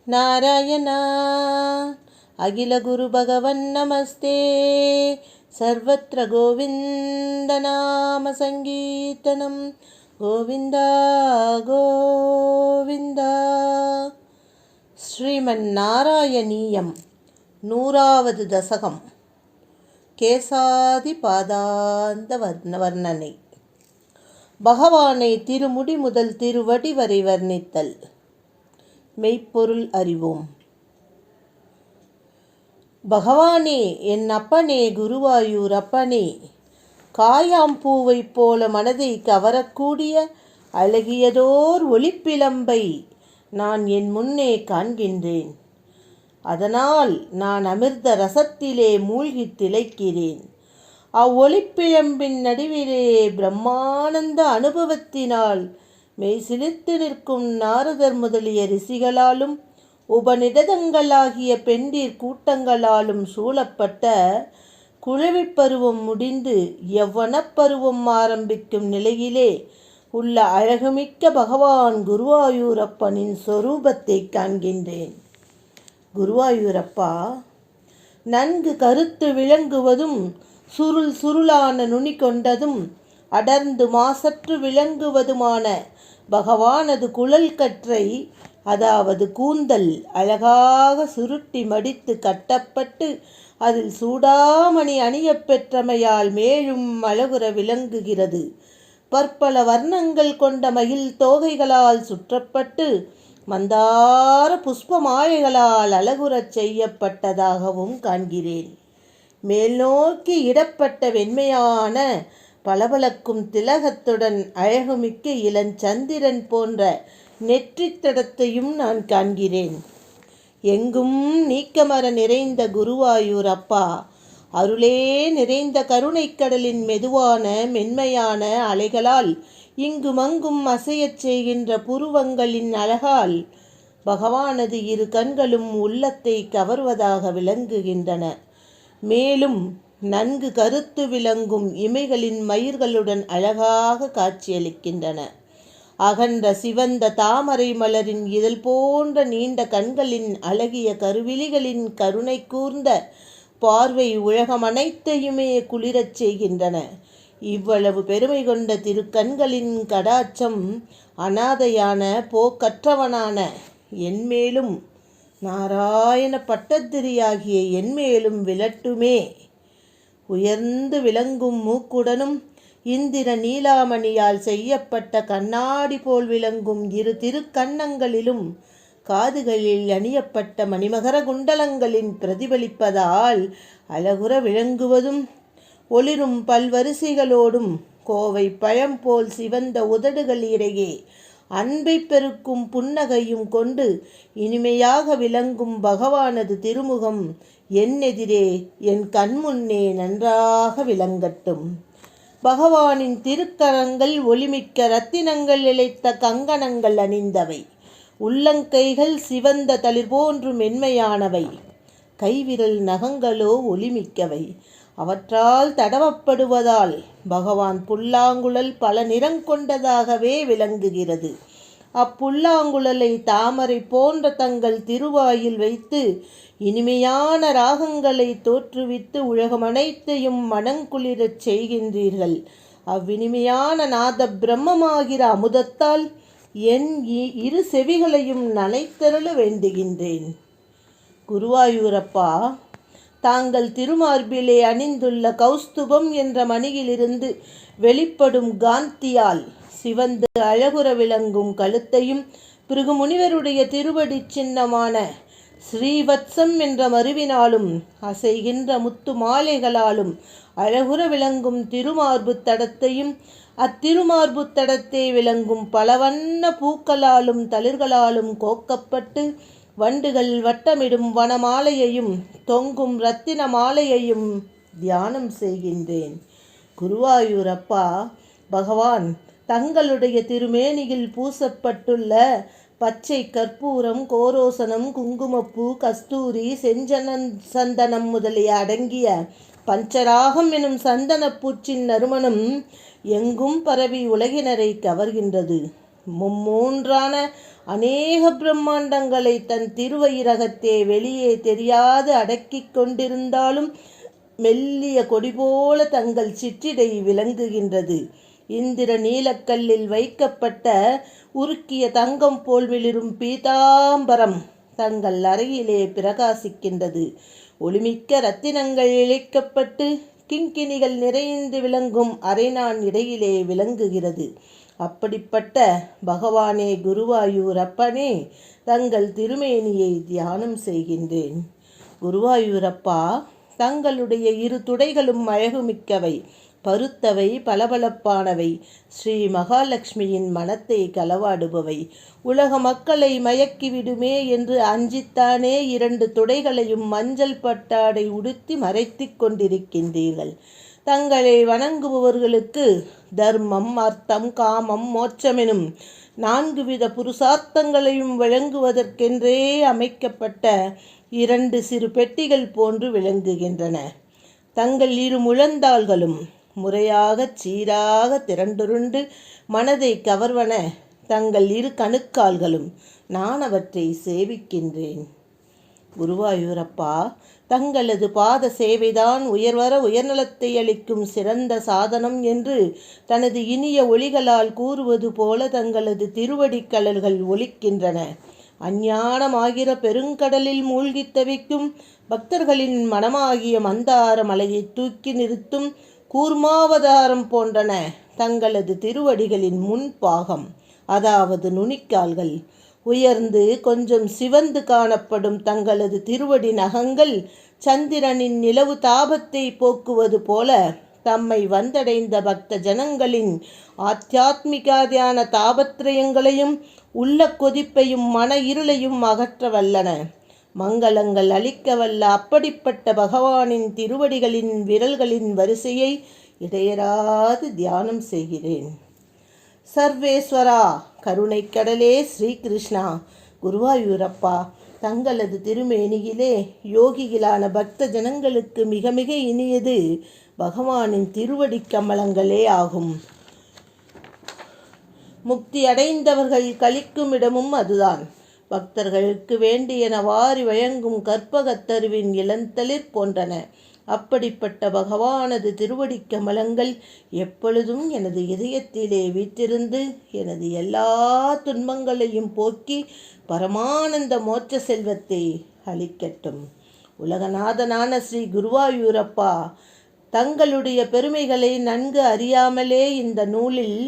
நாராயணா அகில குரு பகவன் நமஸ்தே. சர்வத்ர கோவிந்த நாம சங்கீர்த்தனம். கோவிந்தா கோவிந்தா. ஸ்ரீமன் நாராயணீயம் 100வது தசகம். கேசாதி பாதாந்த வர்ணனை. பகவானை திருமுடி முதல் திருவடி வரை வர்ணித்தல். மெய்ப்பொருள் அறிவோம். பகவானே, என் அப்பனே, குருவாயூர் அப்பனே, காயாம்பூவைப் போல மனதை கவரக்கூடிய அழகியதோர் ஒளிப்பிழம்பை நான் என் முன்னே காண்கின்றேன். அதனால் நான் அமிர்த ரசத்திலே மூழ்கித் திளைக்கிறேன். அவ்வொளிப்பிழம்பின் நடுவிலே பிரம்மானந்த அனுபவத்தினால் மெய்சிலிர்த்து நிற்கும் நாரதர் முதலிய ரிஷிகளாலும் உபநிடதங்களாகிய பெண்டீர் கூட்டங்களாலும் சூழப்பட்ட குழவிப் பருவம் முடிந்து யவ்வனப் பருவம் ஆரம்பிக்கும் நிலையிலே உள்ள அழகுமிக்க பகவான் குருவாயூரப்பனின் சொரூபத்தை காண்கின்றேன். குருவாயூரப்பா, நன்கு கருத்து விளங்குவதும் சுருளான நுனி கொண்டதும் அடர்ந்து மாசற்று விளங்குவதுமான பகவானது குழல் கற்றை, அதாவது கூந்தல், அழகாக சுருட்டி மடித்து கட்டப்பட்டு அதில் சூடாமணி அணியப் பெற்றமையால் மேலும் அழகுற விளங்குகிறது. பற்பல வர்ணங்கள் கொண்ட மயில் தோகைகளால் சுற்றப்பட்டு மந்தார புஷ்ப மாலைகளால் அழகுறச் செய்யப்பட்டதாகவும் காண்கிறேன். மேல் நோக்கி இடப்பட்ட வெண்மையான பளபளக்கும் திலகத்துடன் அழகுமிக்க இளஞ்சந்திரன் போன்ற நெற்றித்தடத்தையும் நான் காண்கிறேன். எங்கும் நீக்கமர நிறைந்த குருவாயூர் அப்பா, அருளே நிறைந்த கருணைக்கடலின் மெதுவான மென்மையான அலைகளால் இங்குமங்கும் அசையச் செய்கின்ற புருவங்களின் அழகால் பகவானது இரு கண்களும் உள்ளத்தை கவர்வதாக விளங்குகின்றன. மேலும் நன்கு கருத்து விளங்கும் இமைகளின் மயிர்களுடன் அழகாக காட்சியளிக்கின்றன. அகன்ற சிவந்த தாமரை மலரின் இதழ் போன்ற நீண்ட கண்களின் அழகிய கருவிழிகளின் கருணை கூர்ந்த பார்வை உலகம் அனைத்தையுமே குளிரச் செய்கின்றன. இவ்வளவு பெருமை கொண்ட திருக்கண்களின் கடாட்சம் அனாதையான போக்கற்றவனான என்மேலும் நாராயண பட்டத்திரியாகிய என்மேலும் விளட்டுமே. உயர்ந்து விளங்கும் மூக்குடனும் இந்திர நீலாமணியால் செய்யப்பட்ட கண்ணாடி போல் விளங்கும் இரு திருக்கண்ணங்களிலும் காதுகளில் அணியப்பட்ட மணிமகர குண்டலங்களின் பிரதிபலிப்பதால் அழகுற விளங்குவதும் ஒளிரும் பல்வரிசைகளோடும் கோவை பழம் போல் சிவந்த உதடுகள் இடையே அன்பை பெருக்கும் புன்னகையும் கொண்டு இனிமையாக விளங்கும் பகவானது திருமுகம் என் எதிரே என் கண்முன்னே நன்றாக விளங்கட்டும். பகவானின் திருக்கரங்கள் ஒளிமிக்க இரத்தினங்கள் இழைத்த கங்கணங்கள் அணிந்தவை. உள்ளங்கைகள் சிவந்த தளிர் போன்று மென்மையானவை. கைவிரல் நகங்களோ ஒளிமிக்கவை. அவற்றால் தடவப்படுவதால் பகவான் புல்லாங்குழல் பல நிறம் கொண்டதாகவே விளங்குகிறது. அப்புல்லாங்குழலை தாமரை போன்ற தங்கள் திருவாயில் வைத்து இனிமையான ராகங்களை தோற்றுவித்து உலகம் அனைத்தையும் மனங்குளிரச் செய்கின்றீர்கள். அவ்வினிமையான நாத பிரம்மமாகிற அமுதத்தால் என் இரு செவிகளையும் நனைத்தருள வேண்டுகின்றேன். குருவாயூரப்பா, தாங்கள் திருமார்பிலே அணிந்துள்ள கௌஸ்துபம் என்ற மணியிலிருந்து வெளிப்படும் காந்தியால் சிவந்து அழகுற விளங்கும் கழுத்தையும் பிருகு முனிவருடைய திருவடி சின்னமான ஸ்ரீவத்சம் என்ற மருவினாலும் அசைகின்ற முத்து மாலைகளாலும் அழகுற விளங்கும் திருமார்பு தடத்தையும் அத்திருமார்பு தடத்தை விளங்கும் பலவண்ண பூக்களாலும் தளிர்களாலும் கோக்கப்பட்டு வண்டுகள் வட்டமிடும் வனமாலையையும் தொங்கும் இரத்தின மாலையையும் தியானம் செய்கின்றேன். குருவாயூரப்பா, பகவான் தங்களுடைய திருமேனியில் பூசப்பட்டுள்ள பச்சை கற்பூரம், கோரோசனம், குங்குமப்பூ, கஸ்தூரி, சந்தனம் முதலிய அடங்கிய பஞ்சராகம் எனும் சந்தனப்பூச்சின் நறுமணம் எங்கும் பரவி உலகினரை கவர்கின்றது. மும்மூன்றான அநேக பிரம்மாண்டங்களை தன் திருவயிரகத்தே வெளியே தெரியாது அடக்கிக் கொண்டிருந்தாலும் மெல்லிய கொடி போல தங்கள் சிற்றிடை விளங்குகின்றது. இந்திர நீலக்கல்லில் வைக்கப்பட்ட உருக்கிய தங்கம் போல் மிளிரும் பீதாம்பரம் தங்கள் அறையிலே பிரகாசிக்கின்றது. ஒளிமிக்க ரத்தினங்கள் இழைக்கப்பட்டு கிங்கிணிகள் நிறைந்து விளங்கும் அரைநான் இடையிலே விளங்குகிறது. அப்படிப்பட்ட பகவானே குருவாயூர் அப்பனே, தங்கள் திருமேனியை தியானம் செய்கின்றேன். குருவாயூரப்பா, தங்களுடைய இரு துடைகளும் அழகுமிக்கவை, பருத்தவை, பளபளப்பானவை, ஸ்ரீ மகாலட்சுமியின் மனத்தை களவாடுபவை. உலக மக்களை மயக்கிவிடுமே என்று அஞ்சித்தானே 2 துடைகளையும் மஞ்சள் பட்டாடை உடுத்தி மறைத்து கொண்டிருக்கின்றீர்கள். தங்களை வணங்குபவர்களுக்கு தர்மம், அர்த்தம், காமம், மோட்சமெனும் 4 வித புருஷார்த்தங்களையும் வழங்குவதற்கென்றே அமைக்கப்பட்ட 2 சிறு பெட்டிகள் போன்று விளங்குகின்றன. தங்கள் இரு முழந்தாள்களும் முறையாகச் சீராக திரண்டுருண்டு மனதை கவர்வன. தங்கள் இரு கணுக்கால்களும் நான் அவற்றை சேவிக்கின்றேன். குருவாயூரப்பா, தங்களது பாத சேவைதான் உயர்வர உயர்நலத்தை அளிக்கும் சிறந்த சாதனம் என்று தனது இனிய ஒளிகளால் கூறுவது போல தங்களது திருவடிக்கழல்கள் ஒலிக்கின்றன. அஞ்ஞானமாகிற பெருங்கடலில் மூழ்கி தவிக்கும் பக்தர்களின் மனமாகிய மந்தார மலையை தூக்கி நிறுத்தும் கூர்மாவதாரம் போன்றன தங்களது திருவடிகளின் முன்பாகம், அதாவது நுனிக்கால்கள். உயர்ந்து கொஞ்சம் சிவந்து காணப்படும் தங்களது திருவடி நகங்கள் சந்திரனின் நிலவு தாபத்தை போக்குவது போல தம்மை வந்தடைந்த பக்த ஜனங்களின் ஆத்தியாத்மிகாதியான தாபத்ரயங்களையும் உள்ள கொதிப்பையும் மன இருளையும் அகற்ற வல்லன. மங்களங்கள் அளிக்கவல்ல அப்படிப்பட்ட பகவானின் திருவடிகளின் விரல்களின் வரிசையை இடையராது தியானம் செய்கிறேன். சர்வேஸ்வரா, கருணைக்கடலே ஸ்ரீகிருஷ்ணா, குருவாயூரப்பா, தங்களது திருமேனியிலே யோகிகளான பக்த ஜனங்களுக்கு மிக மிக இனியது பகவானின் திருவடி கமலங்களே ஆகும். முக்தி அடைந்தவர்கள் கழிக்கும் இடமும் அதுதான். பக்தர்களுக்கு வேண்டியன வாரி வழங்கும் கற்பகத்தருவின் இளந்தளிர் போன்றன. அப்படிப்பட்ட பகவானது திருவடி கமலங்கள் எப்பொழுதும் எனது இதயத்திலே வீற்றிருந்து எனது எல்லா துன்பங்களையும் போக்கி பரமானந்த மோட்ச செல்வத்தை அளிக்கட்டும். உலகநாதனான ஸ்ரீ குருவாயூரப்பா, தங்களுடைய பெருமைகளை நன்கு அறியாமலே இந்த நூலில்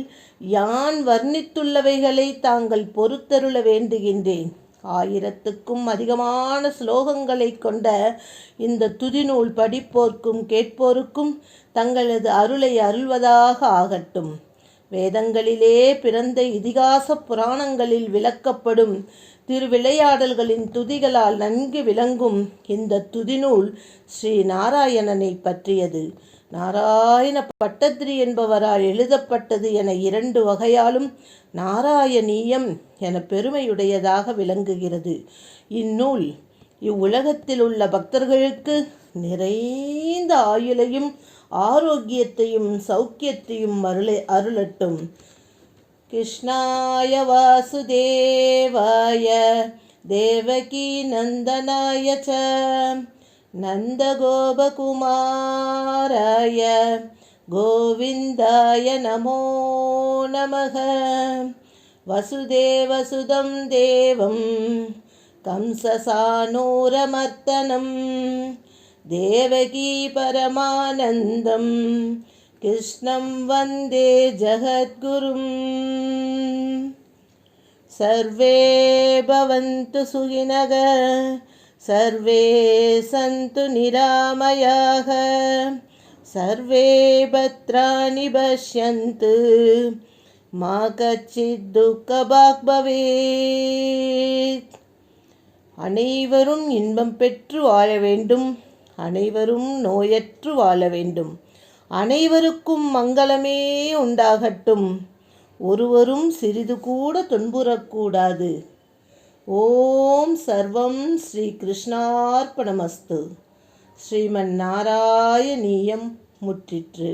யான் வர்ணித்துள்ளவைகளை தாங்கள் பொறுத்தருள வேண்டுகின்றேன். 1000க்கும் அதிகமான ஸ்லோகங்களை கொண்ட இந்த துதிநூல் படிப்போர்க்கும் கேட்போருக்கும் தங்களது அருளை அருள்வதாக ஆகட்டும். வேதங்களிலே பிறந்த இதிகாச புராணங்களில் விளக்கப்படும் திருவிளையாடல்களின் துதிகளால் நன்கு விளங்கும் இந்த துதிநூல் ஸ்ரீ நாராயணனை பற்றியது. நாராயண பட்டத்திரி என்பவரால் எழுதப்பட்டது என 2 வகையாலும் நாராயணீயம் என பெருமையுடையதாக விளங்குகிறது. இந்நூல் இவ்வுலகத்தில் உள்ள பக்தர்களுக்கு நிறைந்த ஆயுளையும் ஆரோக்கியத்தையும் சௌக்கியத்தையும் அருளட்டும். கிருஷ்ணாய வாசுதேவாய தேவகி நந்தனாய ச நந்தகோபகுமாராய கோவிந்தாய நமோ நமக. வசுதேவசுதம் தேவம் கம்சசானூரமர்த்தனம் தேவகி பரமானந்தம் கிருஷ்ணம் வந்தே ஜகத்குரும். சர்வே பவந்து சுகினக சர்வே சந்து நிராமயாக சர்வே பத்ராணி பஷ்யந்து மா கச்சித் துக்கபாக் பவேத். அனைவரும் இன்பம் பெற்று வாழ வேண்டும், அனைவரும் நோயற்று வாழ வேண்டும், அனைவருக்கும் மங்களமே உண்டாகட்டும், ஒருவரும் சிறிது கூட துன்புறக்கூடாது. ஓம் சர்வம் ஸ்ரீ கிருஷ்ணார்ப்பணமஸ்து. ஸ்ரீமன் நாராயணீயம் முற்றிற்று.